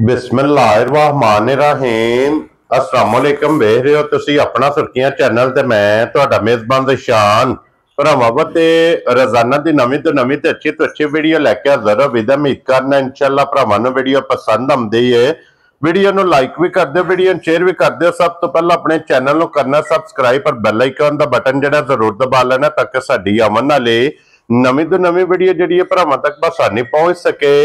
बिस्मिल्लाहिर्रहमानिर्रहीम अस्सलाम वालेकुम। वेख रहे हो तुसी अपना सुर्खियां चैनल ते मैं तुहाडा मेजबान ज़शान भरावां ते रोजाना दी नवीं तो अच्छी वीडियो लैके हाज़र उम्मीद करना इंशाअल्लाह भरावां नूं वीडियो पसंद आउंदी है। वीडियो नूं लाइक भी कर दो, वीडियो शेयर भी कर दो। सब तो पहले अपने चैनल नूं करना सबसक्राइब और बैल आइकन दा बटन जिहड़ा जरूर दबा लेना ताकि साडी आवन वाली नवीं तो नवीं वीडियो जिहड़ी भरावां तक आसानी पहुंच सके।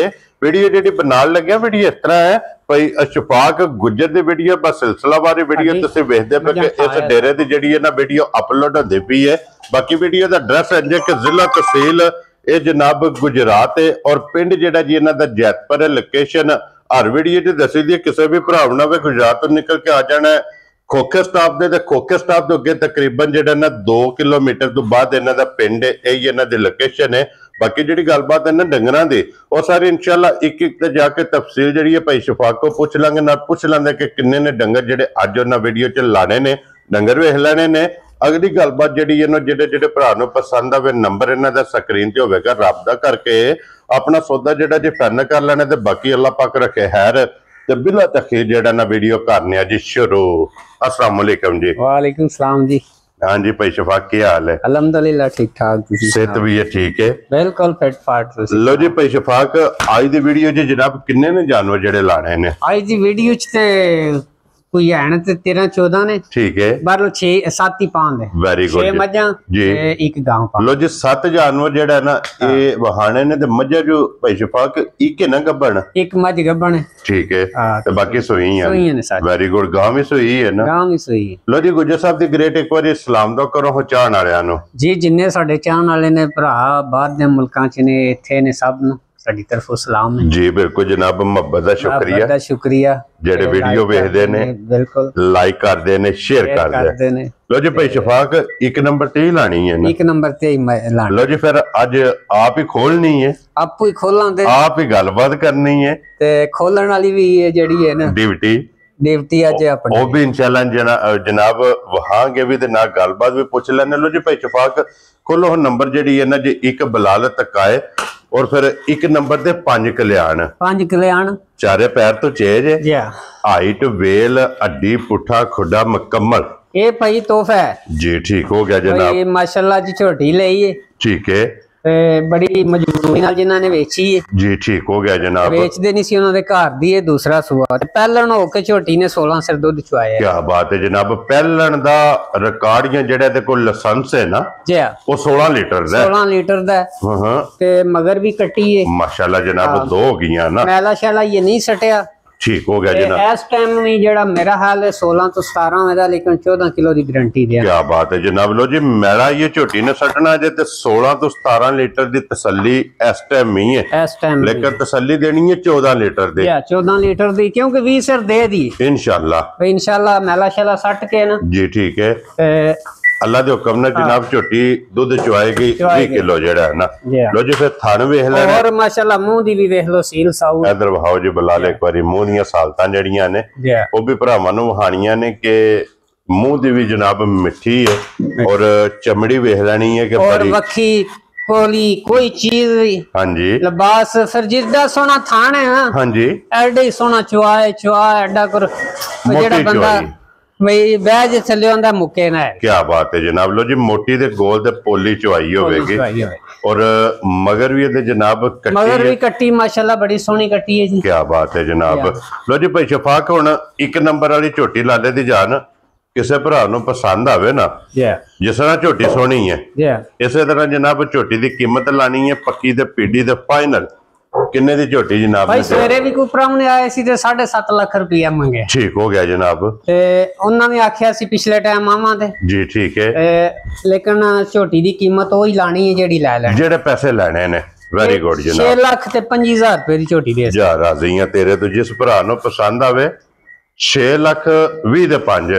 वीडियो जी बनाने लगे वीडियो इस तरह है भाई अशफाक गुज्जर की वीडियो बस सिलसिलावार वीडियो तुसीं वेखदे पे कि इस डेरे की जिहड़ी है ना वीडियो अपलोड होती पई है। बाकी वीडियो का एड्रैस है कि जिला तहसील ये जनाब गुजरात है और पिंड जिहड़ा जी इन्हां दा जैतपुर है। लोकेशन हर वीडियो च दसी दी किसी भी भरा ना गुजरात तो निकल के आ जाना है। खोखे स्टाफ दे खोखे स्टाफ तो अगे तकरीबन जिहड़ा ना 2 किलोमीटर तो बाद इन्हां दा पिंड है, यही इन्हां दी लोकेशन है। बाकी जी गलबात है ना डंगरां दी और सारी इंशाअल्लाह एक एक ते जाके तफसील जी है भाई शफाक को पूछ लांगे ना पूछ लेंगे कि किन्ने ने डंगर जेडे अज उन्हां वीडियो च लाने ने डंगर वेख लेने ने। अगली गलबात जी जेडे भरा नूं पसंद आवे नंबर इन्हां दा स्क्रीन ते होवेगा, राबता करके अपना सौदा जेडा जी फाइनल कर लेना ते बाकी अल्लाह पाक रखे खैर ते बिला तखीर जेडा ना वीडियो करने जी शुरू। अस्सलाम वालेकुम जी। वालेकुम सलाम जी। हाँ जी भाई शफाक की हाल है? अल्हम्दुलिल्लाह ठीक ठाक। सेहत भी है ठीक है? बिल्कुल फिट फाट। लो जी भाई शफाक आज दी वीडियो च जनाब किन्ने ने जानवर जेडे लाने ने? आज दी वीडियो च ते कोई है ते 13-14 ने। ठीक है। बारो 6-7 ही पांद है। Very good. 6 मज्जां जी एक गांव पा। लो जी 7 जानवर जेडा ना ये वहाने ने ते मज्जा जो भाई शफाक एक है ना गब्बन? एक मज्ज गब्बन है। ठीक है। ते बाकी सोई है। सोई है सारी। Very good. गांव भी सोई है ना? गांव भी सोई है। लो जी गुज्जर साहब दी ग्रेट एक बार सलाम दो करो हो चाहण वालियां नु जी। जिन्ने साडे चाहण वाले ने भरा बाहर दे मुल्कां च ने इत्थे ने सब नु साडी तरफों सलाम है जी। बिल्कुल जनाब मोहब्बत दा शुक्रिया। शुक्रिया जेडे वीडियो वेखदे ने बिल्कुल लाइक करदे ने शेयर करदे ने। लो जी भाई शफाक एक नंबर ते ही लानी है ना? एक नंबर ते ही लानी। लो जी फिर आज आप ही खोलनी है? आप ही खोलांदे, आप ही गलबात करनी है ते खोलण वाली भी है जेडी है ना ड्यूटी ड्यूटी आज अपनी वो भी इंशाल्लाह जनाब वहां भी ते ना गलबात भी पूछ लेने। लो जी भाई शफाक खोलो नंबर जेडी है ना जी एक बलाल तक आए और फिर एक नंबर ते 5 कल्याण। 5 कल्याण चारे पैर तो चेज है, हाइट वेल हड्डी पुठा खुडा मुकम्मल। ये भाई तोहफा है जी। ठीक हो गया जनाब। माशाल्लाह जी छोटी लई है। ठीक है। बड़ी मजबूती नाल जिन्हां ने वेची है जी। ठीक हो गया जनाब। वेचदे नहीं सी उन्हां दे घर दी है दूसरा सूआ ते पहलन हो के छोटी ने 16 सिर दूध चुआया। क्या बात है जनाब। पहलन दा रिकॉर्ड जेड़ा ते कोल लाइसेंस है ना जी वो 16 लीटर दा 16 लीटर दा हां ते मगर भी कटी है माशाल्लाह जनाब। 2 हो गईयां ना मैला शाला ये नहीं सटिया। ठीक हो गया जनाब। इस टाइम में जेड़ा मेरा हाल है 16 तो 17 मेरा लेकिन 14 किलो की गारंटी दे। क्या बात है जनाब। लो जी मेरा ये छोटी ने सटना जे ते 16 तो 17 लीटर की तसल्ली इस टाइम ही है इस टाइम, लेकिन तसल्ली देनी है 14 लीटर दे। 14 लीटर दी क्योंकि 20 सिर दे दी इंशाल्लाह। इंशाल्लाह मेला शाला सट के ना जी। ठीक है। अल्लाह दे हुक्म ने जनाब छोटी दूध चुआएगी 20 किलो जेड़ा है ना। लो जी फिर थान वेख ले और माशाल्लाह मुंह दी भी वेख लो सील साऊ। इधर वहाओ जी बुला ले एक बारी मुंह दी सालतां जड़ियां ने वो भी भरावां नूं वहाणियां ने कि मुंह दी भी जनाब मिठी है और चमड़ी वेख लेनी है कि और वखी कोली कोई चीज। हाँ जी। लिबास फिर जिद्दा सोना थान है ना। हाँ जी। एडे ही सोना चुआए एडा कर जेड़ा बंदा भाई बैज चले आंदा मुके ना है। क्या बात है जनाब। लो जी मोटी दे गोल दे पोली चुआई होवेगी और मगर भी दे जनाब कट्टी मगर भी कट्टी माशाल्लाह बड़ी सोहनी कट्टी है जी। क्या बात है जनाब। लो जी भाई शफाक हुण एक नंबर वाली झोटी लाले दी जान किसे भरा नूं पसंद आवे ना जिस तरह झोटी सोहनी है इसे तरह जनाब झोटी दी कीमत लानी है पक्की ते पीडी ते फाइनल किन्ने दी झोटी जनाब? भाई सवेरे भी कोई प्राहुणे आए सी ते 7.5 लाख रुपया मंगे। ठीक हो गया जनाब। ते उन्हां ने आख्या सी पिछले टाइम आवां ते जी। ठीक है। लेकिन झोटी दी कीमत ओही लानी है जेडी लै लेनी जेडे पैसे लेने ने। वेरी गुड जनाब। 6 लाख ते 25,000 रुपए दी झोटी दे जा राजी हां तेरे तो जिस भरा नूं पसंद आवे 6 लाख 20 दे 5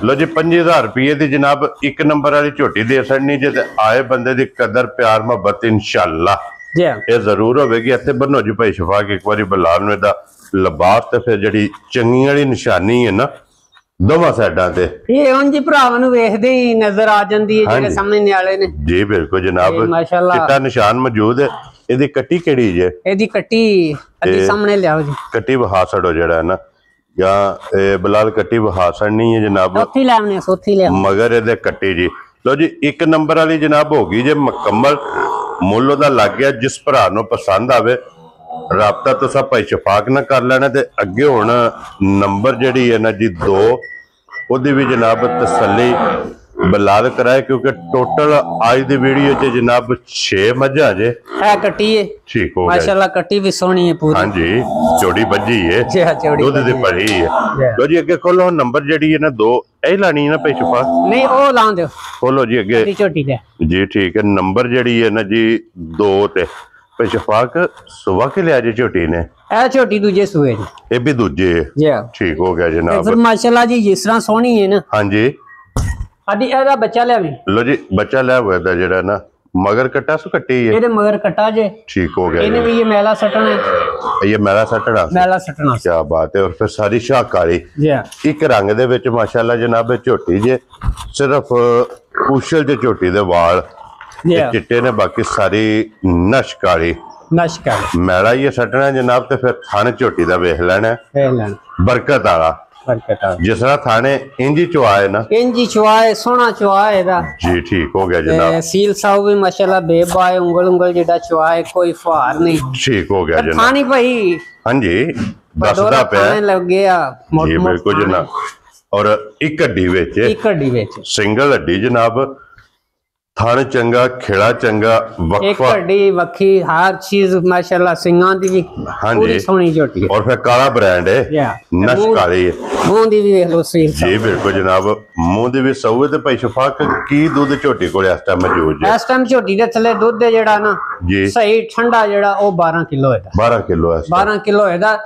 लो जी 25,000 रुपये दी जनाब एक नंबर वाली झोटी दे छड़नी जे आए बंदे दी कदर प्यार मोहब्बत इंशाअल्लाह ये जरूर होगी। इत्थे बनो जी भाई शफाक एक बार बलाल नूं दा लिबास ते फिर जिहड़ी चंगी वाली निशानी है ना दोवां साइडां ते ये उंज ही भरावां नूं वेखदे ही नजर आ जांदी है जेहड़े समझने वाले ने जी। बिल्कुल जनाब चिट्टा निशान मौजूद है ਇਹਦੀ ਕੱਟੀ ਕਿਹੜੀ ਜੇ? ਇਹਦੀ ਕੱਟੀ ਅੱਧੀ ਸਾਹਮਣੇ ਲਿਆਓ ਜੀ। ਕੱਟੀ ਵਹਾ ਛੜੋ ਜਿਹੜਾ ਨਾ, ਜਾਂ ਇਹ ਬਲਾਲ ਕੱਟੀ ਵਹਾ ਛੜਨੀ ਹੈ ਜਨਾਬ, ਉੱਥੇ ਲੈਣੇ ਸੋਥੀ ਲਿਆ ਮਗਰ ਇਹਦੇ ਕੱਟੀ ਜੀ। ਲੋ ਜੀ 1 ਨੰਬਰ ਵਾਲੀ ਜਨਾਬ ਹੋ ਗਈ ਜੇ ਮੁਕੰਮਲ, ਮੁੱਲ ਉਹਦਾ ਲੱਗ ਗਿਆ। ਜਿਸ ਭਰਾ ਨੂੰ ਪਸੰਦ ਆਵੇ ਰਾਬਤਾ ਤੁਸੀਂ ਭਾਈ ਸ਼ਫਾਕ ਨਾਲ ਕਰ ਲੈਣਾ। ਤੇ ਅੱਗੇ ਹੁਣ ਨੰਬਰ ਜਿਹੜੀ ਹੈ ਨਾ ਜੀ 2, ਉਹਦੀ ਵੀ ਜਨਾਬ ਤਸੱਲੀ ਬਲਾਲ ਕਰਾਏ, ਕਿਉਂਕਿ ਟੋਟਲ ਅੱਜ ਦੀ ਵੀਡੀਓ 'ਚ ਜਨਾਬ 6 ਮੱਝਾਂ ਜੇ। ਹੈ ਕੱਟੀ ਹੈ, ਠੀਕ ਹੋ ਗਿਆ ਮਾਸ਼ਾਅੱਲਾ ਕੱਟੀ ਵੀ ਸੋਹਣੀ ਹੈ ਪੂਰੀ। ਹਾਂਜੀ ਚੋੜੀ ਵੱਜੀ ਹੈ, ਦੁੱਧ ਦੀ ਭਰੀ ਹੈ। ਲੋ ਜੀ ਅੱਗੇ ਖੋਲੋ ਨੰਬਰ ਜਿਹੜੀ ਹੈ ਨਾ 2, ਇਹ ਲਾਣੀ ਹੈ ਨਾ ਭਾਈ ਸ਼ਫਾਕ? ਨਹੀਂ ਉਹ ਲਾਂ ਦਿਓ, ਖੋਲੋ ਜੀ ਅੱਗੇ ਝੋਟੀ ਦੇ ਜੀ। ਠੀਕ ਹੈ, ਨੰਬਰ ਜਿਹੜੀ ਹੈ ਨਾ ਜੀ 2 ਤੇ ਭਾਈ ਸ਼ਫਾਕ ਸੁਬਾ ਕੇ ਲਿਆ ਜੇ ਝੋਟੀ ਨੇ? ਇਹ ਝੋਟੀ ਦੂਜੇ ਸੂਏ ਜੀ। ਇਹ ਵੀ ਦੂਜੇ ਜੀ ਠੀਕ ਹੋ ਗਿਆ ਜਨਾਬ। ਫਿਰ ਮਾਸ਼ਾਅੱਲਾ ਜੀ ਜਿਸ ਤਰ੍ਹਾਂ ਸੋਹਣੀ ਹੈ ਨਾ। ਹਾਂਜੀ ਆਦੀ ਇਹਦਾ ਬੱਚਾ ਲਿਆ ਵੀ। ਲੋ ਜੀ ਬੱਚਾ ਲਿਆ ਹੋਇਆ ਦਾ ਜਿਹੜਾ ਨਾ ਮਗਰ ਕੱਟਾ ਸੋ ਕੱਟੀ ਹੈ, ਇਹਦੇ ਮਗਰ ਕੱਟਾ ਜੇ। ਠੀਕ ਹੋ ਗਿਆ। ਇਹਨੇ ਵੀ ਇਹ ਮੈਲਾ ਸਟਣਾ ਹੈ, ਇਹ ਮੈਲਾ ਸੱਟਣਾ, ਮੈਲਾ ਸਟਣਾ। ਕੀ ਬਾਤ ਹੈ। ਔਰ ਫਿਰ ਸਾਰੀ ਸ਼ਾਹਕਾਰੀ ਜੀ ਇੱਕ ਰੰਗ ਦੇ ਵਿੱਚ ਮਾਸ਼ਾਅੱਲਾ ਜਨਾਬ ਇਹ ਝੋਟੀ ਜੇ। ਸਿਰਫ ਉਸ਼ਲ ਦੇ ਝੋਟੀ ਦੇ ਵਾਲ ਜੀ ਚਿੱਟੇ ਨੇ, ਬਾਕੀ ਸਾਰੀ ਨਸ਼ਕਾਰੀ ਨਸ਼ਕਾਰ ਮੈਲਾ ਹੀ ਸੱਟਣਾ ਜਨਾਬ। ਤੇ ਫਿਰ ਥਣ ਝੋਟੀ ਦਾ ਵੇਖ ਲੈਣਾ, ਇਹ ਲੈਣ ਬਰਕਤ ਵਾਲਾ। ਬਰਕਤ ਜਿਸ ਤਰ੍ਹਾਂ ਥਾਣੇ ਇੰਜੀ ਚੁਆਏ ਨਾ, ਇੰਜੀ ਚੁਆਏ, ਸੋਹਣਾ ਚੁਆਏ ਇਹਦਾ ਜੀ ਠੀਕ ਹੋ ਗਿਆ ਜਨਾਬ। ਸੀਲ ਸਾਉ ਵੀ ਮਾਸ਼ਾਅੱਲਾ ਬੇਬਾਏ, ਉਂਗਲ ਜਿਹੜਾ ਚੁਆਏ, ਕੋਈ ਫਾਰ ਨਹੀਂ, ਠੀਕ ਹੋ ਗਿਆ ਜਨਾਬ। ਖਾਣੀ ਭਾਈ ਹਾਂਜੀ ਦੱਸਦਾ ਪਿਆ ਲੱਗ ਗਿਆ ਜੀ, ਬਿਲਕੁਲ ਜਨਾਬ। ਔਰ ਇੱਕ ਹੱਡੀ ਵਿੱਚ, ਇੱਕ ਹੱਡੀ ਵਿੱਚ ਸਿੰਗਲ ਹੱਡੀ ਜਨਾਬ। ਥਣ ਚੰਗਾ, ਖੇੜਾ ਚੰਗਾ, ਇੱਕ ਵਕਫਾ, ਹੱਡੀ ਵੱਖੀ, ਹਰ ਚੀਜ਼ ਮਾਸ਼ਾਅੱਲਾ। ਸਿੰਘਾਂ ਦੀ ਵੀ ਪੂਰੀ ਸੋਹਣੀ ਝੋਟੀ ਹੈ। ਔਰ ਫਿਰ ਕਾਲਾ ਬ੍ਰਾਂਡ ਹੈ, ਨਸ਼ਕਾਰੀ ਹੈ। ਮੂੰਹ ਦੀ ਵੀ ਵੇਖ ਲਓ ਸੀਲ ਜੀ ਬਿਲਕੁਲ ਜਨਾਬ, ਮੂੰਹ ਦੀ ਵੀ ਸਹੂਏ। ਤੇ ਭਾਈ ਸ਼ਫਾਕ ਕੀ ਦੁੱਧ ਝੋਟੀ ਕੋਲ ਇਸ ਟਾਈਮ ਮੌਜੂਦ ਹੈ? ਇਸ ਟਾਈਮ ਝੋਟੀ ਦੇ ਥੱਲੇ ਦੁੱਧ ਹੈ ਜਿਹੜਾ ਨਾ ਜੀ ਸਹੀ ਠੰਡਾ ਜਿਹੜਾ ਉਹ 12 ਕਿਲੋ ਹੈ। 12 ਕਿਲੋ ਹੈ, 12 ਕਿਲੋ ਇਹਦਾ।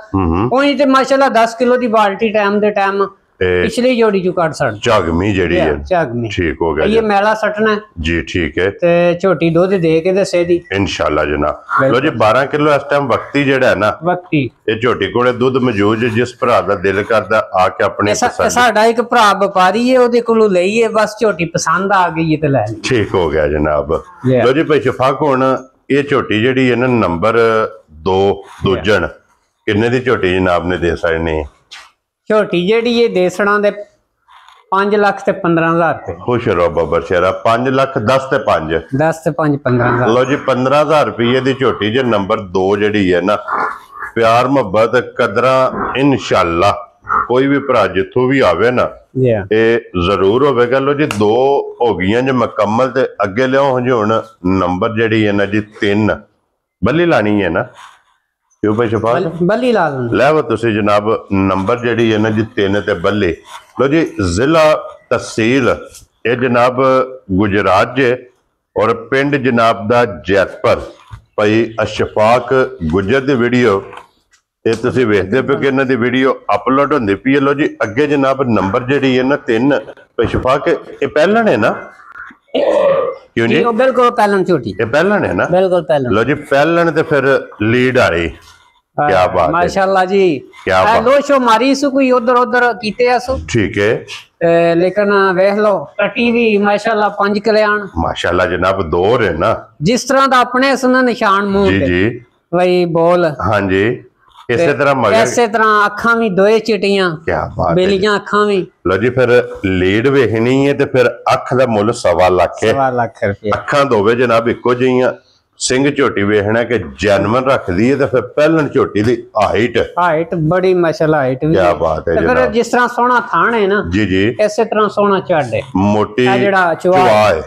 ਉਹੀ ਤੇ ਮਾਸ਼ਾਅੱਲਾ 10 ਕਿਲੋ ਦੀ ਬਾਲਟੀ ਟਾਈਮ ਦੇ ਟਾਈਮ ਪਿਛਲੀ ਜੋੜੀ ਚੋਂ ਕੱਢ ਸੜ ਝਗਮੀ ਜਿਹੜੀ ਹੈ, ਝਗਮੀ ਠੀਕ ਹੋ ਗਿਆ ਇਹ ਮੈਲਾ ਸਟਣਾ ਜੀ। ਠੀਕ ਹੈ, ਤੇ ਝੋਟੀ ਦੁੱਧ ਦੇ ਕੇ ਦੱਸੇ ਦੀ ਇਨਸ਼ਾਅੱਲਾ ਜਨਾਬ। ਲੋ ਜੀ 12 ਕਿਲੋ ਇਸ ਟਾਈਮ ਵਕਤੀ ਜਿਹੜਾ ਹੈ ਨਾ, ਵਕਤੀ ਇਹ ਝੋਟੀ ਕੋਲੇ ਦੁੱਧ ਮੌਜੂਦ ਹੈ। ਜਿਸ ਭਰਾ ਦਾ ਦਿਲ ਕਰਦਾ ਆ ਕੇ ਆਪਣੇ ਪਸੰਦ। ਸਾਡਾ ਇੱਕ ਭਰਾ ਵਪਾਰੀ ਹੈ, ਉਹਦੇ ਕੋਲੋਂ ਲਈਏ, ਬਸ ਝੋਟੀ ਪਸੰਦ ਆ ਗਈ ਤੇ ਲੈ ਲਈ। ਠੀਕ ਹੋ ਗਿਆ ਜਨਾਬ। ਲੋ ਜੀ ਭਾਈ ਸ਼ਫਾਕ ਹੁਣ ਇਹ ਝੋਟੀ ਜਿਹੜੀ ਹੈ ਨਾ ਨੰਬਰ 2 ਦੂਜਣ ਕਿੰਨੇ ਦੀ ਝੋਟੀ ਜਨਾਬ ਨੇ ਦੇ ਸਕਣੀ? ਝੋਟੀ ਜਿਹੜੀ ਇਹ ਦੇਸਣਾ ਦੇ 5 ਲੱਖ ਤੇ 15,000 ਰੁਪਏ। ਖੁਸ਼ ਰਹੋ ਬੱਬਰ ਸ਼ੇਰਾ। 5 ਲੱਖ 10 ਤੇ 5 10 ਤੇ 5 15,000। ਲੋ ਜੀ 15,000 ਰੁਪਏ ਦੀ ਝੋਟੀ ਜੇ ਨੰਬਰ 2 ਜਿਹੜੀ ਹੈ ਨਾ, ਪਿਆਰ ਮੁਹੱਬਤ ਕਦਰਾਂ ਇਨਸ਼ਾਅੱਲਾ ਕੋਈ ਵੀ ਭਰਾ ਜਿੱਥੋਂ ਵੀ ਆਵੇ ਨਾ ਇਹ ਜ਼ਰੂਰ ਹੋਵੇਗਾ। ਲੋ ਜੀ 2 ਹੋ ਗਈਆਂ ਜੇ ਮੁਕੰਮਲ। ਤੇ ਅੱਗੇ ਲਿਆਓ ਜੀ ਹੁਣ ਨੰਬਰ ਜਿਹੜੀ ਹੈ ਨਾ ਜੀ 3 ਬੱਲੀ ਲਾਣੀ ਹੈ ਨਾ, ਕਿਉਂ ਭਾਈ ਸ਼ਫਾਕ? ਬੱਲੀ ਲਾ ਲੈ ਵਾ ਤੁਸੀਂ ਜਨਾਬ ਨੰਬਰ ਜਿਹੜੀ ਹੈ ਨਾ ਜੀ 3 ਤੇ ਬੱਲੀ। ਲੋ ਜੀ ਜ਼ਿਲ੍ਹਾ ਤਹਿਸੀਲ ਇਹ ਜਨਾਬ ਗੁਜਰਾਤ ਜੇ, ਔਰ ਪਿੰਡ ਜਨਾਬ ਦਾ ਜੈਤਪੁਰ। ਭਾਈ ਅਸ਼ਫਾਕ ਗੁਜਰ ਦੀ ਵੀਡੀਓ ਇਹ ਤੁਸੀਂ ਵੇਖਦੇ ਪਏ ਕਿ ਇਹਨਾਂ ਦੀ ਵੀਡੀਓ ਅਪਲੋਡ ਹੁੰਦੀ ਪਈ ਹੈ। ਲੋ ਜੀ ਅੱਗੇ ਜਨਾਬ ਨੰਬਰ ਜਿਹੜੀ ਹੈ ਨਾ 3 ਭਾਈ ਸ਼ਫਾਕ ਇਹ ਪਹਿਲਾਂ ਨੇ ਨਾ, ਕਿਉਂ ਜੀ? ਬਿਲਕੁਲ ਪਹਿਲਾਂ ਝੋਟੀ ਇਹ ਪਹਿਲਾਂ ਨੇ ਨਾ, ਬਿਲਕੁਲ ਪਹਿਲਾਂ। ਲੋ ਜੀ ਪਹਿਲਾਂ ਤੇ ਫਿਰ ਲੀਡ ਵਾਲੀ। क्या बात है, माशाल्लाह जी। क्या बात। लोशो मारी सु कोई उधर उधर कीते आसो, ठीक है। लेकिन वेख लो कटी भी माशाल्लाह 5 कल्याण माशाल्लाह जनाब 2 है ना, जिस तरह दा अपने सुन निशान मुंह जी जी वही बोल। हाँ जी इसी तरह मगर इसी तरह अखां भी दोए चिटियां, क्या बात बेलियां अखां भी। लो जी फिर लीड वेखनी है ते फिर अख दा मुल 1.25 लाख है। 1.25 लाख रुपए अखां दोवे जनाब इको जिहियां। ਸਿੰਘ ਝੋਟੀ ਵੇਖਣਾ ਕਿ ਜਨਮਨ ਰੱਖਦੀ ਹੈ ਤੇ ਫਿਰ ਪਹਿਲਣ ਝੋਟੀ ਦੀ ਹਾਈਟ ਬੜੀ ਮਾਸ਼ਾਅੱਲਾ ਹਾਈਟ ਵੀ। ਕੀ ਬਾਤ ਹੈ ਜਨਾਬ। ਫਿਰ ਜਿਸ ਤਰ੍ਹਾਂ ਸੋਹਣਾ ਥਾਣ ਹੈ ਨਾ, ਜੀ ਜੀ ਇਸੇ ਤਰ੍ਹਾਂ ਸੋਹਣਾ ਝੱਡ ਹੈ, ਮੋਟੀ ਜਿਹੜਾ ਚਵਾ ਹੈ।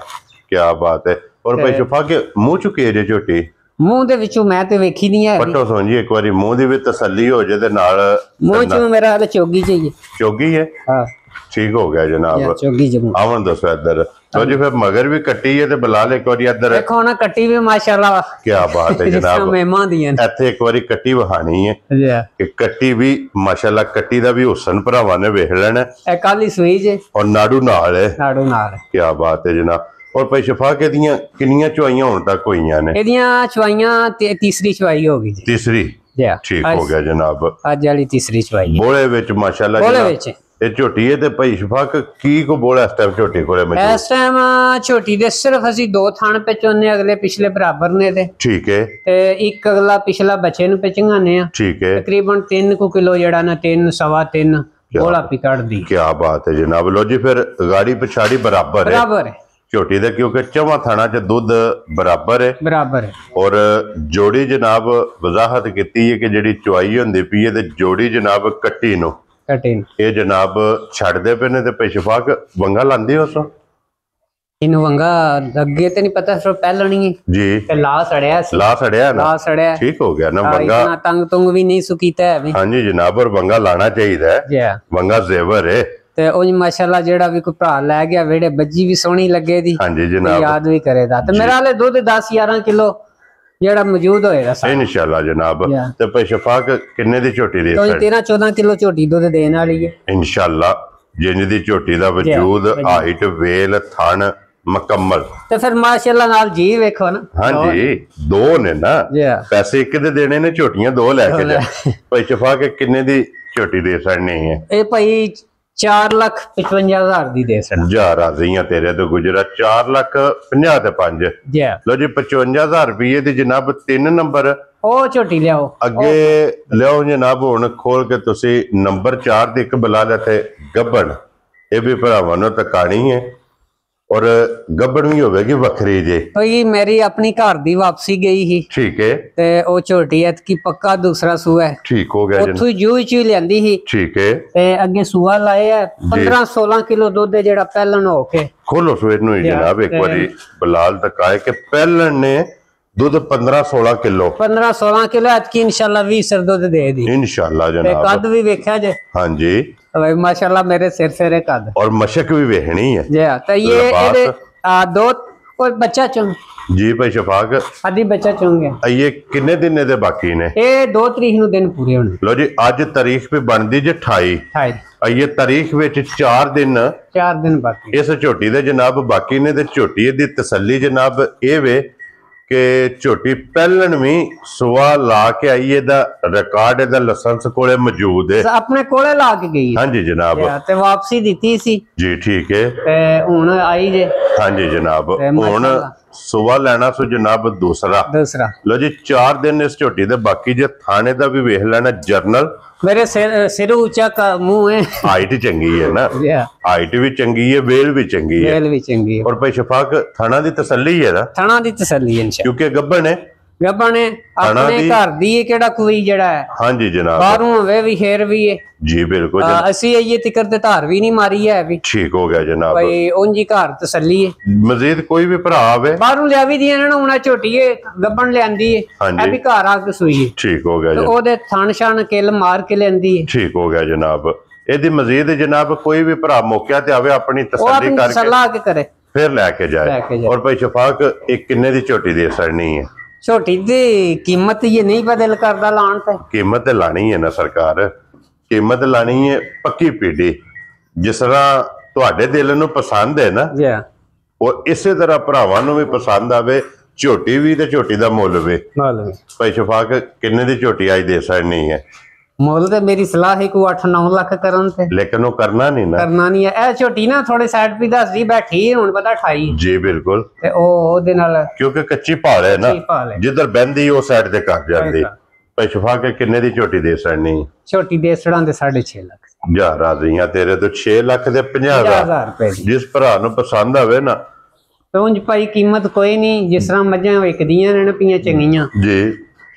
ਕੀ ਬਾਤ ਹੈ। ਔਰ ਭਾਈ ਸ਼ਫਾ ਕੇ ਮੂੰਹ ਚੁੱਕੇ ਜੇ ਝੋਟੀ ਮੂੰਹ ਦੇ ਵਿੱਚੋਂ ਮੈਂ ਤੇ ਵੇਖੀ ਨਹੀਂ ਹੈ। ਪੱਟੋ ਸੋਂਜੀ ਇੱਕ ਵਾਰੀ ਮੂੰਹ ਦੀ ਵੀ ਤਸੱਲੀ ਹੋ ਜੇ ਤੇ ਨਾਲ ਮੂੰਹ ਚ ਮੇਰਾ ਹਾਲੇ ਚੋਗੀ ਚਾਹੀਏ। ਚੋਗੀ ਹੈ, ਹਾਂ ਠੀਕ ਹੋ ਗਿਆ ਜਨਾਬ। ਚੋਗੀ ਜਮੂ ਆਵਣ ਦੱਸੋ ਇੱਧਰ। ਲੋ ਜੀ ਫਿਰ ਮਗਰ ਵੀ ਕੱਟੀ ਹੈ ਤੇ ਬਲਾਲ ਇੱਕ ਵਾਰੀ ਇੱਧਰ ਦੇਖੋ ਨਾ ਕੱਟੀ ਵੀ ਮਾਸ਼ਾਅੱਲਾ। ਕੀ ਬਾਤ ਹੈ ਜਨਾਬ। ਮਹਿਮਾਨ ਦੀਆਂ ਇੱਥੇ ਇੱਕ ਵਾਰੀ ਕੱਟੀ ਵਹਾਣੀ ਹੈ ਜੀ। ਕੱਟੀ ਵੀ ਮਾਸ਼ਾਅੱਲਾ ਕੱਟੀ ਦਾ ਵੀ ਹੁਸਨ ਭਰਾਵਾਂ ਨੇ ਵੇਖ ਲੈਣਾ। ਇਹ ਕਾਲੀ ਸੂਈ ਜੇ ਔਰ ਨਾੜੂ ਨਾਲ ਹੈ। ਨਾੜੂ ਨਾਲ। ਕੀ ਬਾਤ ਹੈ ਜਨਾਬ। ਔਰ ਭਾਈ ਸ਼ਫਾ ਕੇ ਦੀਆਂ ਕਿੰਨੀਆਂ ਚੁਆਈਆਂ ਹੁਣ ਤੱਕ ਹੋਈਆਂ ਨੇ? ਇਹਦੀਆਂ ਚੁਆਈਆਂ ਤੇ ਤੀਸਰੀ ਚੁਆਈ ਹੋ ਗਈ ਜੀ। ਤੀਸਰੀ ਜੀ ਠੀਕ ਹੋ ਗਿਆ ਜਨਾਬ। ਅੱਜ ਵਾਲੀ ਤੀਸਰੀ ਚੁਆਈ ਬੋਲੇ ਵਿੱਚ ਮਾਸ਼ਾਅੱਲਾ ਬੋਲੇ ਵਿੱਚ ਇਹ ਝੋਟੀ ਹੈ ਤੇ ਭਾਈ ਸ਼ਫਾਕ ਕੀ ਕੋ ਬੋਲ ਇਸ ਟਾਈਮ ਝੋਟੀ ਕੋਲੇ ਮੌਜੂਦ? ਇਸ ਟਾਈਮ ਝੋਟੀ ਦੇ ਸਿਰਫ ਅਸੀਂ 2 ਥਣ ਪਿਚੋਨੇ, ਅਗਲੇ ਪਿਛਲੇ ਬਰਾਬਰ ਨੇ ਤੇ ਠੀਕ ਹੈ, ਤੇ ਇੱਕ ਅਗਲਾ ਪਿਛਲਾ ਬੱਚੇ ਨੂੰ ਪਿਚੰਗਾਨੇ ਆ। ਠੀਕ ਹੈ, ਤਕਰੀਬਨ 3 ਕਿਲੋ ਜਿਹੜਾ ਨਾ 3 ਸਵਾ 3 ਬੋਲਾ ਪਿਕੜਦੀ। ਕੀ ਬਾਤ ਹੈ ਜਨਾਬ। ਲੋ ਜੀ ਫਿਰ ਗਾੜੀ ਪਛਾੜੀ ਬਰਾਬਰ ਹੈ ਝੋਟੀ ਦੇ, ਕਿਉਂਕਿ ਚੌਵਾਂ ਥਾਣਾ ਚ ਦੁੱਧ ਬਰਾਬਰ ਹੈ ਔਰ ਜੋੜੀ ਜਨਾਬ ਵਜ਼ਾਹਤ ਕੀਤੀ ਹੈ ਕਿ ਜਿਹੜੀ ਚੁਆਈ ਹੁੰਦੀ ਪਈ ਹੈ ਤੇ ਜੋੜੀ ਜਨਾਬ ਕੱਟੀ ਨੂੰ ਇਹ ਜਨਾਬ ਛੱਡਦੇ ਪਏ ਨੇ ਤੇ ਪਿਛਫਾਕ ਵੰਗਾ ਲਾਂਦੇ ਹੋ ਸੋ ਇਹਨੂੰ ਵੰਗਾ ਅੱਗੇ ਤੇ ਨਹੀਂ ਪਤਾ, ਸਿਰ ਪਹਿਲਣੀ ਜੀ ਤੇ ਲਾ ਸੜਿਆ ਸੀ, ਲਾ ਸੜਿਆ ਨਾ, ਲਾ ਸੜਿਆ ਠੀਕ ਹੋ ਗਿਆ ਨਾ ਵੰਗਾ, ਇਤਨਾ ਤੰਗ ਤੁੰਗ ਵੀ ਨਹੀਂ ਸੁਕੀਤਾ ਹੈ। ਹਾਂਜੀ ਜਨਾਬ, ਔਰ ਵੰਗਾ ਲਾਣਾ ਚਾਹੀਦਾ ਹੈ, ਵੰਗਾ ਜ਼ੇਵਰ ਹੈ ਤੇ ਉਹ ਮਾਸ਼ਾਅੱਲਾ ਜਿਹੜਾ ਵੀ ਕੋਈ ਭਰਾ ਲੈ ਗਿਆ ਵੇੜੇ ਬੱਜੀ ਵੀ ਸੋਹਣੀ ਲੱਗੇ ਦੀ। ਹਾਂਜੀ ਜਨਾਬ, ਯਾਦ ਵੀ ਕਰੇਦਾ ਤੇ ਮੇਰੇ ਵਾਲੇ ਦੁੱਧ 10-11 ਕਿਲੋ ਜਿਹੜਾ ਮੌਜੂਦ ਹੋਏਗਾ ਇਨਸ਼ਾਅੱਲਾ ਜਨਾਬ। ਤੇ ਪਿਛਫਾਕ ਕਿੰਨੇ ਦੀ ਝੋਟੀ ਦੇ? 13-14 ਕਿਲੋ ਝੋਟੀ ਦੁੱਧ ਦੇਣ ਵਾਲੀ ਹੈ ਇਨਸ਼ਾਅੱਲਾ। ਜਿੰਜ ਦੀ ਝੋਟੀ ਦਾ ਵਜੂਦ, ਹਾਈਟ, ਵੇਲ, ਥਣ ਮੁਕੰਮਲ ਤੇ ਫਿਰ ਮਾਸ਼ਾਅੱਲਾ ਨਾਲ ਜੀ ਵੇਖੋ ਨਾ। ਹਾਂਜੀ ਦੋ ਨੇ ਨਾ, ਪੈਸੇ ਇੱਕ ਦੇ ਦੇਣੇ ਨੇ, ਝੋਟੀਆਂ ਦੋ ਲੈ ਕੇ ਜਾ। ਪਿਛਫਾਕ ਕਿੰਨੇ ਦੀ ਝੋਟੀ ਦੇ ਸਕਣੀ ਹੈ? ਇਹ ਭਾਈ 4,55,000 ਦੀ ਦੇ ਸਕਦਾ। ਜਾ ਰਾਜ਼ੀਆਂ ਤੇਰੇ ਤੋਂ ਗੁਜਰਾ 4,50,000 ਤੇ 5। ਲੋ ਜੀ 55,000 ਰੁਪਏ ਦੀ ਜਨਾਬ 3 ਨੰਬਰ ਉਹ ਝੋਟੀ ਲਿਆਓ, ਅੱਗੇ ਲਿਆਓ ਜਨਾਬ। ਹੁਣ ਖੋਲ ਕੇ ਤੁਸੀਂ ਨੰਬਰ 4 ਦੀ ਇੱਕ ਬਲਾ ਤੇ ਗੱਬਣ, ਇਹ ਵੀ ਭਰਾਵਾਂ ਨੂੰ ਤਕਾਣੀ ਹੈ ਔਰ ਗੱਬਣ ਵੀ ਹੋਵੇਗੀ ਵੱਖਰੀ ਜੇ। ਮੇਰੀ ਆਪਣੀ ਘਰ ਦੀ ਵਾਪਸੀ ਗਈ ਸੀ, ਠੀਕ ਹੈ, ਤੇ ਉਹ ਝੋਟੀ ਐਤਕੀ ਪੱਕਾ ਦੂਸਰਾ ਸੂਆ ਹੈ, ਠੀਕ ਹੋ ਗਿਆ ਜੀ, ਉੱਥੋਂ ਜੂ ਚ ਲਿਆਂਦੀ ਸੀ, ਠੀਕ ਹੈ, ਤੇ ਅੱਗੇ ਸੂਆ ਲਾਏ ਆ 15-16 ਕਿਲੋ ਦੁੱਧ ਜਿਹੜਾ ਪਹਿਲਣ ਹੋ ਕੇ। ਖੋਲੋ ਸਵੇਰ ਨੂੰ ਜਨਾਬ ਇੱਕ ਵਾਰੀ ਬਲਾਲ ਤਕਾਏ ਕਿ ਪਹਿਲਣ ਨੇ ਦੁੱਧ 15-16 ਕਿਲੋ 15-16 ਕਿਲੋ ਐਤਕੀ ਇਨਸ਼ਾਅੱਲਾ 20 ਸਿਰ ਦੁੱਧ ਦੇ ਦੀ ਇਨਸ਼ਾਅੱਲਾ ਜਨਾਬ। ਕੱਦ ਵੀ ਵੇਖਿਆ ਜੇ? ਹਾਂਜੀ माशाल्लाह मेरे सिर से कद और मशक भी वेखनी है जी। तो ये दो कोई बच्चा चुंग जी भाई शफाक आदि बच्चा चुंगे। ये किन्ने दिन दे बाकी ने? ये 2 तरीक ਨੂੰ ਦਿਨ ਪੂਰੇ ਹੋਣੇ। लो जी आज तारीख पे बनदी जे 28 ये तारीख विच 4 दिन बाकी इस झोटी दे जनाब बाकी ने। ते झोटी दी तसल्ली जनाब ये वे कि झोटी पहलन भी सुआ ला के आई है, रिकॉर्ड दा लाइसेंस कोले मौजूद है, अपने कोले ला के गई। हाँ जी जनाब, ते वापसी दी सी जी, ठीक है, ते हुन आई जे। हाँ जी जनाब, हुन सुआ लेना सो जनाब दूसरा। लो जी 4 दिन इस झोटी दे बाकी जे थाने दा भी वेख लेना जर्नल। मेरे सिर ऊंचा का मुंह है, हाइट चंगी है ना, हाइट भी चंगी है, वेल भी चंगी है, और भाई शफाक थाना दी तसल्ली है ना, थाना दी तसल्ली है क्योंकि गब्बन है अपने घर दी केड़ा कोई जड़ा है। हाँ जी जनाब, बाहरों होवे भी खैर भी है जी, बिल्कुल ਅਸੀਂ ਇਹ ਤਿਕਰ ਤੇ ਧਾਰ ਵੀ ਨਹੀਂ ਮਾਰੀ ਹੈ ਵੀ। ਠੀਕ ਹੋ ਗਿਆ ਜਨਾਬ, ਭਾਈ ਉਂਝ ਘਰ ਤਸੱਲੀ ਹੈ। ਮਜ਼ੀਦ ਕੋਈ ਵੀ ਭਰਾ ਆਵੇ ਬਾਹਰੋਂ ਲਿਆਵੀ ਦੀਆਂ ਨਾ, ਹੁਣ ਝੋਟੀਏ ਗੱਬਣ ਲਿਆਂਦੀ ਹੈ, ਇਹ ਵੀ ਘਰ ਆ ਕੇ ਸੂਈ ਹੈ। ਠੀਕ ਹੋ ਗਿਆ, ਉਹਦੇ ਥਣ ਛਣ ਕਿਲ ਮਾਰ ਕੇ ਲੈਂਦੀ ਹੈ। ਠੀਕ ਹੋ ਗਿਆ ਜਨਾਬ। ਇਹਦੀ ਮਜ਼ੀਦ ਜਨਾਬ ਕੋਈ ਵੀ ਭਰਾ ਮੌਕਿਆ ਤੇ ਆਵੇ ਆਪਣੀ ਤਸੱਲੀ ਕਰਕੇ ਸਲਾਹ ਕੇ ਕਰੇ ਫਿਰ ਲੈ ਕੇ ਜਾਏ। ਔਰ ਭਾਈ ਸ਼ਫਾਕ ਇੱਕ ਕਿੰਨੇ ਦੀ ਝੋਟੀ ਦੇ ਸਰਨੀ ਹੈ? ਝੋਟੀ ਦੀ ਕੀਮਤ ਇਹ ਨਹੀਂ ਬਦਲ ਕਰਦਾ ਲਾਣ ਤੇ ਕੀਮਤ ਲਾਣੀ ਹੈ ਨਾ ਸਰਕਾਰ, कीमत लानी है पक्की पीढ़ी जिस तरह तुहाडे दिल नूं पसंद है ना, और इसे तरह भरावां नूं भी पसंद आवे। झोटी भी ते झोटी दा मुल भी। भाई शफाक किन्ने दी झोटी आज दे सकनी है? मुल ते मेरी सलाह है को 8-9 लाख करन ते, लेकिन वो करना नहीं ना, करना नहीं है। ए झोटी ना थोड़े साइड पे दसदी बैठी हुन पता 28 जी बिल्कुल, ते ओदे नाल क्योंकि कच्ची भाल है ना, जिधर बहंदी ओ साइड ते कर जांदी। भाई शफाक किन्ने दी झोटी दे सकनी? झोटी दे सड़ां दे 6.5 लाख। जा राज़ियां तेरे तो 6 लाख दे 50,000 रुपए जिस भरा नूं पसंद आवे ना। तो उंज भाई कीमत कोई नहीं, जिस तरह मज्जां विकदियां ने पियां चंगियां जी,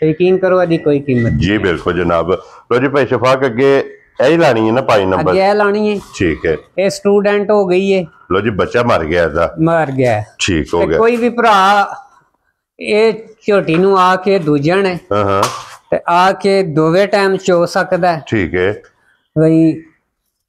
यकीन करो अदी कोई कीमत जी। बिल्कुल जनाब। लो जी भाई शफाक अगे यही लानी है ना 5 नंबर? अगे लानी है, ठीक है। ये स्टूडेंट हो गई है। लो जी बच्चा मर गया था, मर गया, ठीक हो गया। कोई भी भरा ये झोटी नूं आके दूजा ने ते आके दोवे टाइम चो सकदा है, ठीक है भाई।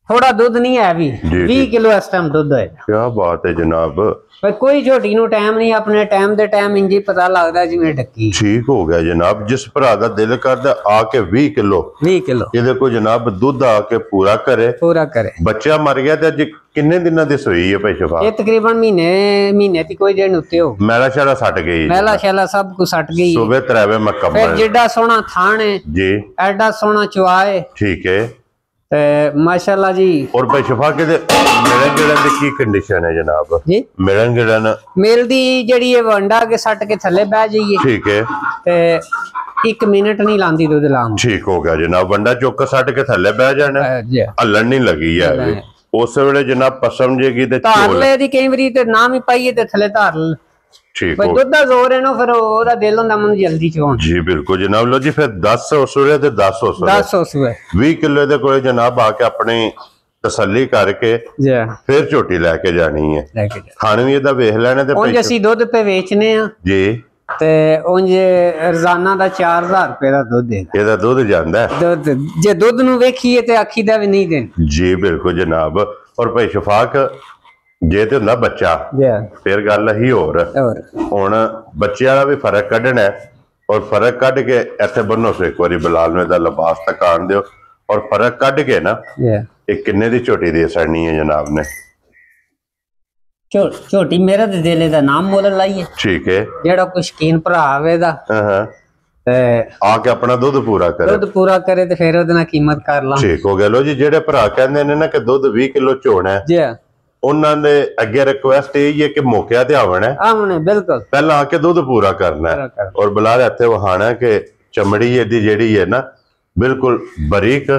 थोड़ा दूध नहीं है भी 20 किलो इस टाइम दूध है। क्या बात है जनाब। भाई कोई झोटी नूं टाइम नहीं, अपने टाइम दे टाइम इंजी पता लगदा जिवें डक्की। ठीक हो गया जनाब। जिस भरा दा दिल करदा आके 20 किलो ਇਹਦੇ ਕੋ ਜਨਾਬ ਦੁੱਧ ਆ ਕੇ ਪੂਰਾ ਕਰੇ ਬੱਚਾ ਮਰ ਗਿਆ ਤੇ ਅੱਜ ਕਿੰਨੇ ਦਿਨਾਂ ਦੀ ਸੋਈ ਹੈ ਭਾਈ ਸ਼ਫਾ? ਇਹ ਤਕਰੀਬਨ ਮਹੀਨੇ ਦੀ ਕੋਈ ਦਿਨ ਉੱਤੇ ਹੋ। ਮੈਲਾ ਸ਼ਾਲਾ ਸੱਟ ਗਈ, ਮੈਲਾ ਸ਼ਾਲਾ ਸਭ ਕੁ ਸੱਟ ਗਈ। ਸੂਬੇ ਤਰਾਵੇ ਮੁਕੰਮਲ। ਫਿਰ ਜਿੱਡਾ ਸੋਹਣਾ ਥਾਣ ਹੈ ਜੀ, ਐਡਾ ਸੋਹਣਾ ਚੁਆਏ, ਠੀਕ ਹੈ। ਤੇ ਮਾਸ਼ਾਅੱਲਾ ਜੀ। और भाई शफा के मिलन गिलन की कंडीशन है जनाब जी? मिलन गिलन मिलदी जेड़ी है वंडा के सट के थले बह जाइए। ठीक है। ते 1 मिनट नहीं लांदी दूध लाम। ठीक हो गया जनाब। वंडा चुक सट के थले बह जाना, हलन नहीं लगी है उस वेले जनाब पसम जेगी ते धार ले दी कई बारी ते नाम ही पाइए ते थले धार। ठीक है दुध दा जोर है ना, फिर ओदा दिल हुंदा मन जल्दी चवाउण। जी बिल्कुल जनाब। लो जी फिर 10 उसुरे ते 10 उसुरे 10 उसुरे 20 किलो दे कोले जनाब आके अपनी तसल्ली करके फिर झोटी लेके जानी है। खाने भी एदा वेख लेने ते उंज ਅਸੀਂ ਦੁੱਧ पे बेचने आ जी। ਤੇ ਉंਜ ਰੋਜ਼ਾਨਾ ਦਾ 4000 ਰੁਪਏ ਦਾ ਦੁੱਧ ਹੈ। ਇਹਦਾ ਦੁੱਧ ਜਾਂਦਾ ਹੈ। ਦੁੱਧ ਜੇ ਦੁੱਧ ਨੂੰ ਵੇਖੀਏ ਤੇ ਆਖੀ ਦਾ ਵੀ ਨਹੀਂ ਦੇਣ। ਜੀ ਬਿਲਕੁਲ ਜਨਾਬ। ਔਰ ਭਾਈ ਸ਼ਫਾਕ ਜੇ ਤੇ ਹੁੰਦਾ ਬੱਚਾ ਫਿਰ ਗੱਲ ਹੀ ਹੋਰ ਹੁਣ ਬੱਚਿਆਂ ਦਾ ਵੀ ਫਰਕ ਕੱਢਣਾ ਔਰ ਫਰਕ ਕੱਢ ਕੇ ਇੱਥੇ ਬੰਨੋ ਸੋ ਇੱਕ ਵਾਰੀ ਬਲਾਲ ਨੂੰ ਇਹਦਾ ਲਿਬਾਸ ਤਕਾਣ ਦਿਓ ਔਰ ਫਰਕ ਕੱਢ ਕੇ ਨਾ ਇਹ ਕਿੰਨੇ ਦੀ ਝੋਟੀ ਦੇ ਸੜਨੀ ਹੈ ਜਨਾਬ ਨੇ। ਝੋਟੀ ਮੇਰਾ ਤੇ ਦਿਲੇ ਦਾ ਨਾਮ ਮੁੱਲ ਲਾਈਏ। ਠੀਕ ਹੈ। ਜਿਹੜਾ ਕੋਈ ਸ਼ਕੀਨ ਭਰਾ ਆਵੇਦਾ ਤੇ ਆ ਕੇ ਆਪਣਾ ਦੁੱਧ ਪੂਰਾ ਕਰੇ, ਦੁੱਧ ਪੂਰਾ ਕਰੇ ਤੇ ਫਿਰ ਉਹਦੇ ਨਾਲ ਕੀਮਤ ਕਰ ਲਾਂ। ਠੀਕ ਹੋ ਗਿਆ। ਲੋ ਜੀ ਜਿਹੜੇ ਭਰਾ ਕਹਿੰਦੇ ਨੇ ਨਾ ਕਿ ਦੁੱਧ 20 ਕਿਲੋ ਝੋਣਾ ਹੈ ਜੀ ਉਹਨਾਂ ਦੇ ਅੱਗੇ ਰਿਕੁਐਸਟ ਇਹ ਹੈ ਕਿ ਮੌਕਿਆਂ ਤੇ ਆਵਣਾ ਆਵਣੇ ਬਿਲਕੁਲ ਪਹਿਲਾਂ ਆ ਕੇ ਦੁੱਧ ਪੂਰਾ ਕਰਨਾ ਹੈ ਔਰ ਬਲਾਲ ਇੱਥੇ ਵਹਾਣਾ ਕਿ ਚਮੜੀ ਇਹਦੀ ਜਿਹੜੀ ਹੈ ਨਾ ਬਿਲਕੁਲ ਬਰੀਕ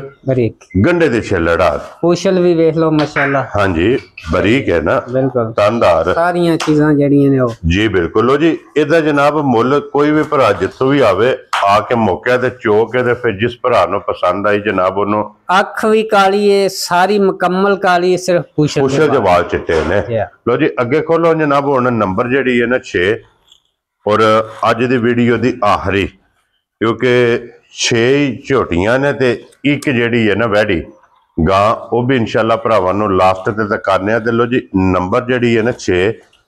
ਗੰਡੇ ਦੇ ਛਿੱਲੜਾ ਪੋਸ਼ਲ ਵੀ ਵੇਖ ਲਓ ਮਾਸ਼ਾਅੱਲਾ। ਹਾਂਜੀ ਬਰੀਕ ਹੈ ਨਾ ਬਿਲਕੁਲ ਤੰਦਾਰ ਸਾਰੀਆਂ ਚੀਜ਼ਾਂ ਜਿਹੜੀਆਂ ਨੇ ਉਹ ਜੀ ਬਿਲਕੁਲ। ਲੋ ਜੀ ਇਹਦਾ ਜਨਾਬ ਮੁੱਲ ਕੋਈ ਵੀ ਭਰਾ ਜਿੱਥੋਂ ਵੀ ਆਵੇ ਆ ਕੇ ਮੌਕੇ ਤੇ ਚੋਕ ਕੇ ਤੇ ਫਿਰ ਜਿਸ ਭਰਾ ਨੂੰ ਪਸੰਦ ਆਈ ਜਨਾਬ ਉਹਨੂੰ ਅੱਖ ਵੀ ਕਾਲੀ ਹੈ ਸਾਰੀ ਮੁਕੰਮਲ ਕਾਲੀ ਹੈ ਸਿਰਫ ਪੁੱਛਲ ਦੇ ਵਾਲ ਚਿੱਟੇ ਨੇ। ਲੋ ਜੀ ਅੱਗੇ ਖੋਲੋ ਜਨਾਬ ਹੁਣ ਨੰਬਰ ਜਿਹੜੀ ਹੈ ਨਾ 6 ਔਰ ਅੱਜ ਦੀ ਵੀਡੀਓ ਦੀ ਆਖਰੀ ਕਿਉਂਕਿ 6 ਝੋਟੀਆਂ ਨੇ ਤੇ ਇੱਕ ਜਿਹੜੀ ਹੈ ਨਾ ਵੈੜੀ ਗਾਂ ਉਹ ਵੀ ਇਨਸ਼ਾਅੱਲਾ ਭਰਾਵਾਂ ਨੂੰ ਲਾਸਟ ਤੇ ਕਰਨੇ ਆ। ਤੇ ਲੋ ਜੀ ਨੰਬਰ ਜਿਹੜੀ ਹੈ ਨਾ 6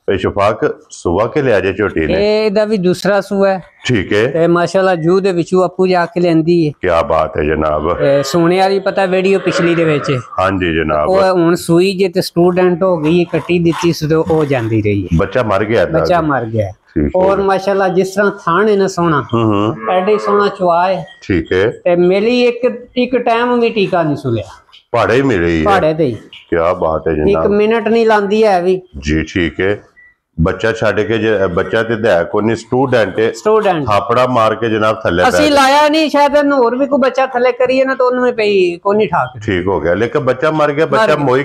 ਸ਼ਫਾਕ ਸੁਬਾ ਕੇ ਲਿਆ ਜੇ ਝੋਟੀ ਨੇ ਇਹਦਾ ਵੀ ਦੂਸਰਾ ਸੂਆ ਹੈ। ਠੀਕ ਹੈ। ਤੇ ਮਾਸ਼ਾਅੱਲਾ ਜੂ ਦੇ ਵਿੱਚੋਂ ਆਪੂ ਜਾ ਕੇ ਲੈਂਦੀ ਹੈ। ਕੀ ਬਾਤ ਹੈ ਜਨਾਬ। ਸੋਨੇ ਵਾਲੀ ਪਤਾ ਵੀਡੀਓ ਪਿਛਲੀ ਦੇ ਵਿੱਚ ਹਾਂਜੀ ਜਨਾਬ ਉਹ ਹੁਣ ਸੂਈ ਜੇ ਤੇ ਸਟੂਡੈਂਟ ਹੋ ਗਈ ਕੱਟੀ ਦਿੱਤੀ ਸੀ ਉਹ ਜਾਂਦੀ ਰਹੀ ਹੈ। ਬੱਚਾ ਮਰ ਗਿਆ ਬੱਚਾ ਮਰ ਗਿਆ और माशाल्लाह जिस तरह थान है ना सोना एडे सोना चुआ है। ठीक है। ते मेरी एक टाइम भी टीका नहीं सुलिया पहाड़े ही मिले ही पहाड़े दे। क्या बात है जनाब। 1 मिनट नहीं लांदी है भी जी। ठीक है। ਬੱਚਾ ਛੱਡ ਕੇ ਬੱਚਾ ਤੇ ਹੈ ਕੋਈ ਨਹੀਂ ਸਟੂਡੈਂਟ ਥਾਪੜਾ ਮਾਰ ਕੇ ਜਨਾਬ ਥੱਲੇ ਅਸੀਂ ਲਾਇਆ ਨਹੀਂ ਸ਼ਾਇਦ ਹੋਰ ਵੀ ਕੋਈ ਬੱਚਾ ਥੱਲੇ ਕਰੀਏ ਨਾ ਤਾਂ ਉਹਨੂੰ ਵੀ ਪਈ ਕੋਈ ਨਹੀਂ ਠਾਕ ਠੀਕ ਹੋ ਗਿਆ ਲੇਕਿਨ ਬੱਚਾ ਮਰ ਗਿਆ ਬੱਚਾ ਮੋਈ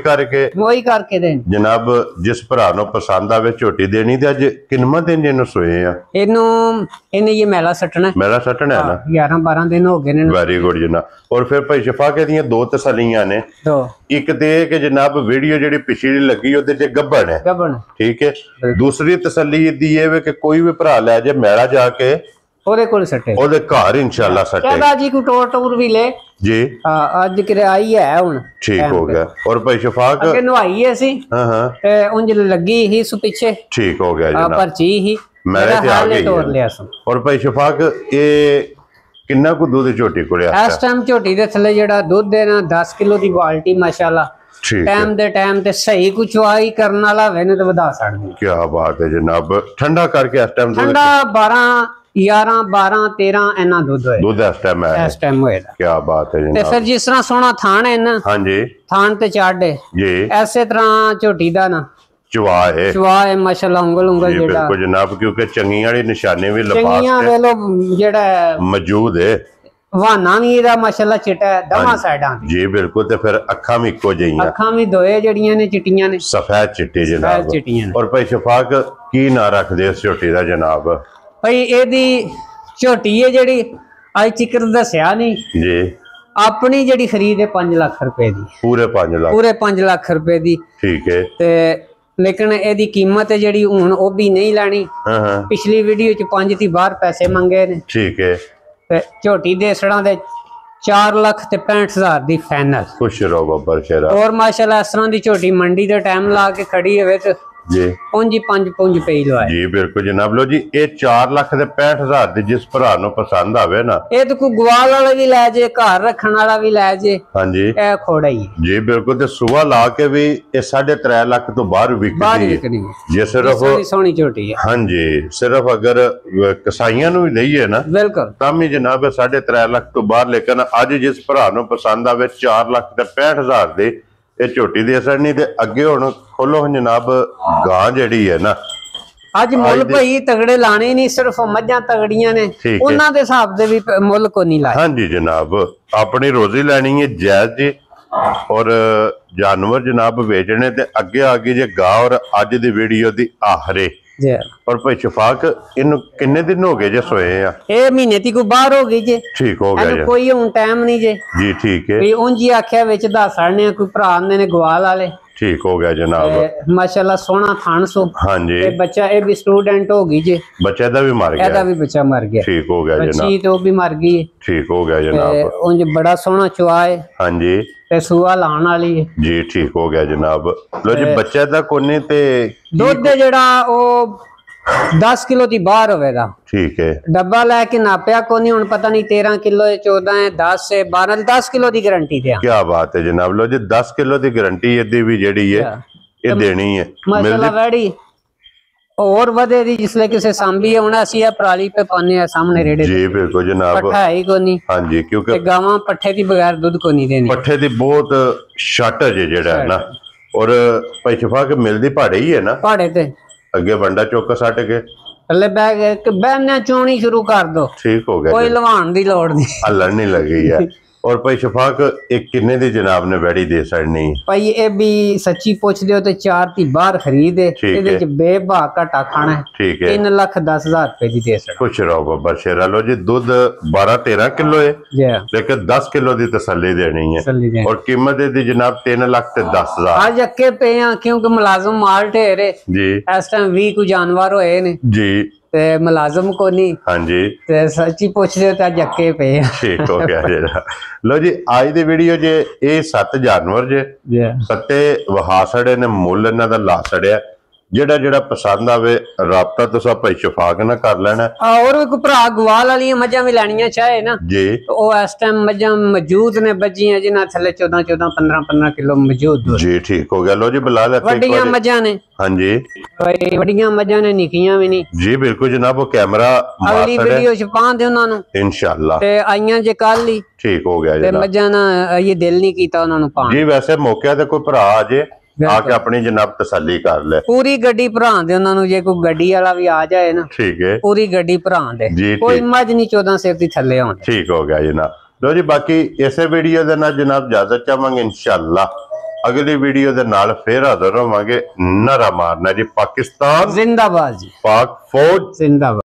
ਕਰਕੇ ਦੇਣ ਜਨਾਬ ਜਿਸ ਭਰਾ ਨੂੰ ਪਸੰਦ ਆਵੇ ਝੋਟੀ ਦੇਣੀ ਤੇ ਅੱਜ ਕਿੰਨਾ ਦਿਨ ਜਿਹਨੂੰ ਸੋਏ ਆ ਇਹਨੇ ਇਹ ਮੈਲਾ ਸੱਟਣਾ ਹੈ ਨਾ 11-12 ਦਿਨ ਹੋ ਗਏ ਨੇ। ਵੈਰੀ ਗੁੱਡ ਜਨਾਬ। ਔਰ ਫਿਰ ਭਾਈ ਸ਼ਫਾ ਕੇ ਦੀਆਂ 2 ਤਸੱਲੀਆਂ ਨੇ। ਇੱਕ ਤੇ ਕਿ ਜਨਾਬ ਵੀਡੀਓ ਜਿਹੜੀ ਪਿਛਲੀ ਲੱਗੀ ਉਹਦੇ ਚ ਗੱਭਣ ਹੈ ਠੀਕ ਹੈ। दूसरी तसल्ली दी है कि कोई भी भरा ले जाए मैला जाके ओदे कोल सटे ओदे घर इंशाल्लाह सटे कहदा जी को टूर भी ले जी। हां आज किरे आई है हुन ठीक हो गया। और भाई शफाक अगे नवाई है सी ते उंज लगी ही सु पीछे ठीक हो गया जनाब पर्ची ही मेरे ते आ गई तोड़ लिया सु। और भाई शफाक ये किन्ना को दूध झोटी कोले इस टाइम झोटी दे थले जेड़ा दूध है ना 10 किलो दी क्वालिटी माशाल्लाह टाइम दे टाइम ते सही कुछ चुआई करन वाला होवे ने तो वधा सकदी। क्या बात है जनाब। ठंडा करके इस टाइम ठंडा 12-11-12-13 एना दूध इस टाइम होएगा। क्या बात है जनाब। ते फिर जिस तरह सोना थान है ना हां जी थान ते चाड़े जी ऐसे तरह झोटी दा ना चुआ है माशाल्लाह उंगल जेड़ा बिल्कुल जनाब क्योंकि चंगी वाली निशानी भी लपास चंगियां वेलो जेड़ा मौजूद है वाना भी ਇਹਦਾ ਮਾਸ਼ਾਅੱਲਾ ਚਿੱਟਾ ਹੈ ਦੋਵਾਂ ਸਾਈਡਾਂ ਤੇ ਜੀ ਬਿਲਕੁਲ। ਤੇ ਫਿਰ ਅੱਖਾਂ ਵੀ ਇੱਕੋ ਜਿਹੀਆਂ ਅੱਖਾਂ ਵੀ ਦੋਏ ਜਿਹੜੀਆਂ ਨੇ ਚਿੱਟੀਆਂ ਨੇ ਸਫੈਦ ਚਿੱਟੇ ਜਨਾਬ। ਔਰ ਭਾਈ ਸ਼ਫਾਕ ਕੀ ਨਾਂ ਰੱਖਦੇ ਇਸ ਝੋਟੀ ਦਾ ਜਨਾਬ। ਭਾਈ ਇਹਦੀ ਝੋਟੀ ਹੈ ਜਿਹੜੀ ਅੱਜ ਜ਼ਿਕਰ ਦੱਸਿਆ ਨਹੀਂ ਜੀ ਆਪਣੀ ਜਿਹੜੀ ਖਰੀਦ ਹੈ 5 ਲੱਖ ਰੁਪਏ ਦੀ ਪੂਰੇ 5 ਲੱਖ ਰੁਪਏ ਦੀ ਠੀਕ ਹੈ। ਤੇ ਲੇਕਿਨ ਇਹਦੀ ਕੀਮਤ ਹੈ ਜਿਹੜੀ ਹੁਣ ਉਹ ਵੀ ਨਹੀਂ ਲੈਣੀ। ਪਿਛਲੀ ਵੀਡੀਓ ਚ 5 ਦੀ ਬਾਹਰ ਪੈਸੇ ਮੰਗੇ ਨੇ ਠੀਕ ਹੈ। ਤੇ ਝੋਟੀ ਦੇ ਸੜਾਂ ਦੇ 4 ਲੱਖ ਤੇ 65,000 ਦੀ ਫਾਈਨਲ। ਖੁਸ਼ ਰਹੋ ਬੱਬਰ ਸ਼ੇਰਾ। ਔਰ ਮਾਸ਼ਾਅੱਲਾ ਇਸ ਤਰ੍ਹਾਂ ਦੀ ਝੋਟੀ ਮੰਡੀ ਦੇ ਟਾਈਮ ਲਾ ਕੇ ਖੜੀ ਹੋਵੇ ਤੇ ਜੀ ਪੁੰਜ 5 ਪਈ ਲਵਾਏ ਜੀ ਬਿਲਕੁਲ ਜਨਾਬ। ਲੋ ਜੀ ਇਹ 4,65,000 ਦੀ ਜਿਸ ਭਰਾ ਨੂੰ ਪਸੰਦ ਆਵੇ ਨਾ, ਇਹ ਤਾਂ ਕੋਈ ਗਵਾਲ ਵਾਲਾ ਵੀ ਲੈ ਜੇ, ਘਰ ਰੱਖਣ ਵਾਲਾ ਵੀ ਲੈ ਜੇ। ਹਾਂਜੀ ਇਹ ਖੋੜਾ ਹੀ ਜੀ ਬਿਲਕੁਲ। ਤੇ ਸੁਬਾ ਲਾ ਕੇ ਵੀ ਇਹ 3.5 ਲੱਖ ਤੋਂ ਬਾਹਰ ਵਿਕਦੀ ਹੈ ਜੇ ਸਿਰਫ ਸੋਹਣੀ ਝੋਟੀ ਹੈ। ਹਾਂਜੀ ਸਿਰਫ ਅਗਰ ਕਸਾਈਆਂ ਨੂੰ ਵੀ ਲਈਏ ਨਾ ਬਿਲਕੁਲ ਤਾਂ ਵੀ ਜਨਾਬ 3.5 ਲੱਖ ਤੋਂ ਬਾਹਰ। ਲੇਕਿਨ ਅੱਜ ਜਿਸ ਭਰਾ ਨੂੰ ਪਸੰਦ ਆਵੇ 4,65,000 ਦੇ ਇਹ ਝੋਟੀ ਦੇ ਅਸਰ ਨਹੀਂ। ਤੇ ਅੱਗੇ ਹੁਣ ਖੋਲੋ ਜਨਾਬ ਗਾਂ ਜਿਹੜੀ ਹੈ ਨਾ, ਅੱਜ ਮੁੱਲ ਭਾਈ ਤਗੜੇ ਲਾਣੇ ਨਹੀਂ, ਸਿਰਫ ਮੱਝਾਂ ਤਗੜੀਆਂ ਨੇ ਉਹਨਾਂ ਦੇ ਹਿਸਾਬ ਦੇ ਵੀ ਮੁੱਲ ਕੋ ਨਹੀਂ ਲਾਏ। ਹਾਂਜੀ ਜਨਾਬ ਆਪਣੀ ਰੋਜ਼ੀ ਲੈਣੀ ਹੈ ਜਾਇਜ਼ ਜੀ। ਔਰ ਜਾਨਵਰ ਜਨਾਬ ਵੇਚਣੇ ਤੇ ਅੱਗੇ ਆ ਗਈ ਜੇ ਗਾਂ। ਔਰ ਅੱਜ ਦੀ ਵੀਡੀਓ ਦੀ ਆਖਰੇ और भाई शफाक इन किन्ने दिन हो गए जे सोए आ? ए महीने ती को बाहर हो गई जे। ठीक हो गया कोई हुन टाइम नहीं जे जी। ठीक है भी उन जी आख्या विच दस आने कोई भरा आंदे ने ग्वाल वाले। ठीक हो गया जनाब माशाल्लाह सोना थान सो। हां जी ए बच्चा ए भी स्टूडेंट हो गई जे। बच्चा दा भी मर गया, एदा भी बच्चा मर गया। ठीक हो गया जनाब। बच्ची तो भी मर गई। ठीक हो गया जनाब। उन बड़ा सोना चुआ है। हां जी ते सुआ लाण वाली है जी। ठीक हो गया जनाब। लो जी बच्चा दा कोने ते दूध जेड़ा ओ 10 किलो दी बाहर होवेगा। ठीक है डब्बा लेके नापया कोनी हुन पता नहीं 13 किलो है 14 है 10 से 12 10 किलो दी गारंटी दे। क्या बात है जनाब। लो जी 10 किलो दी गारंटी यदि भी जेड़ी है ये देनी है माशाल्लाह वैडी और वधे दी जिसले किसे सांभी है हुन असि पराली पे पाने है सामने रेड़े जी। बिल्कुल जनाब पट्ठा है ही कोनी। हां जी क्योंकि गावां पट्ठे दी बगैर दूध कोनी देनी। पट्ठे दी बहुत शट है जेड़ा है ना। और भाई शफाक मिलदी पहाड़े ही है ना। पहाड़े ते अगे बंडा चौक सट के थल्ले बैग बहने चोनी शुरू कर दो। ठीक हो गया कोई लवाण दी लोड़ नहीं हल्लण नहीं लगी है। और भाई शफाक एक किन्ने दी जनाब ने बैड़ी दे सड़नी भाई ये भी सच्ची पूछ दियो तो 4 ती बाहर खरीद है ਇਹਦੇ ਚ ਬੇਭਾ ਘਟਾ ਖਾਣਾ ਹੈ। ठीक है 3,10,000 रुपए दी दे सड़। खुश रहो बाबा शेरा। लो जी दूध 12-13 किलो है जी लेकिन 10 किलो दी तसल्ली देनी है। तसल्ली देनी। और कीमत दी जनाब 3,10,000 आज अक्के पे हैं क्योंकि मुलाजिम माल ढेरे जी। इस टाइम 20 को जानवर होए ने जी ते मुलाजिम को नहीं। हां जी ते सच्ची पूछ रहे हो तो आज अक्के पे हैं। ठीक हो गया जेड़ा। लो जी आज दी वीडियो जे ये 7 जानवर जे सत्ते वहा सड़े ने मुल इन्हां दा ला सड़िया। जेड़ा जेड़ा पसंद आवे राबता तुसा भाई शफाक ना कर लेना। और भी कोई भरा गवाल वाली मझां भी लैनियां चाहे ना जी तो ओ इस टाइम मझां मौजूद ने बजियां जिन्हां थल्ले 14 15 किलो मौजूद हो। जी ठीक हो गया। लो जी बुला लेते वड्डियां मझां ने। हां जी भाई वड्डियां मझां ने निकियां भी नहीं। जी बिल्कुल जनाब वो कैमरा अगली वीडियो च पा दे उन्हां नु इंशाल्लाह। ते आईयां जे कल ही ठीक हो गया ते जनाब। मझां ना ये दिल नहीं कीता उन्हां नु पाण। जी वैसे मौके ते कोई भरा आ जे आके अपनी जनाब तसल्ली कर ले। पूरी गड्डी भरा दे उन्हां नु जे कोई गड्डी वाला भी आ जाए ना। ठीक है पूरी गड्डी भरा दे कोई मझ नहीं 14 सिर दी थल्ले होण। ठीक हो गया जनाब। लो जी बाकी इसे वीडियो दे नाल जनाब इजाजत चाहांगे इंशाल्लाह। अगली वीडियो दे नाल फिर हाजिर होवांगे। नारा मारना जी पाकिस्तान जिंदाबाद जी। पाक फौज जिंदाबाद।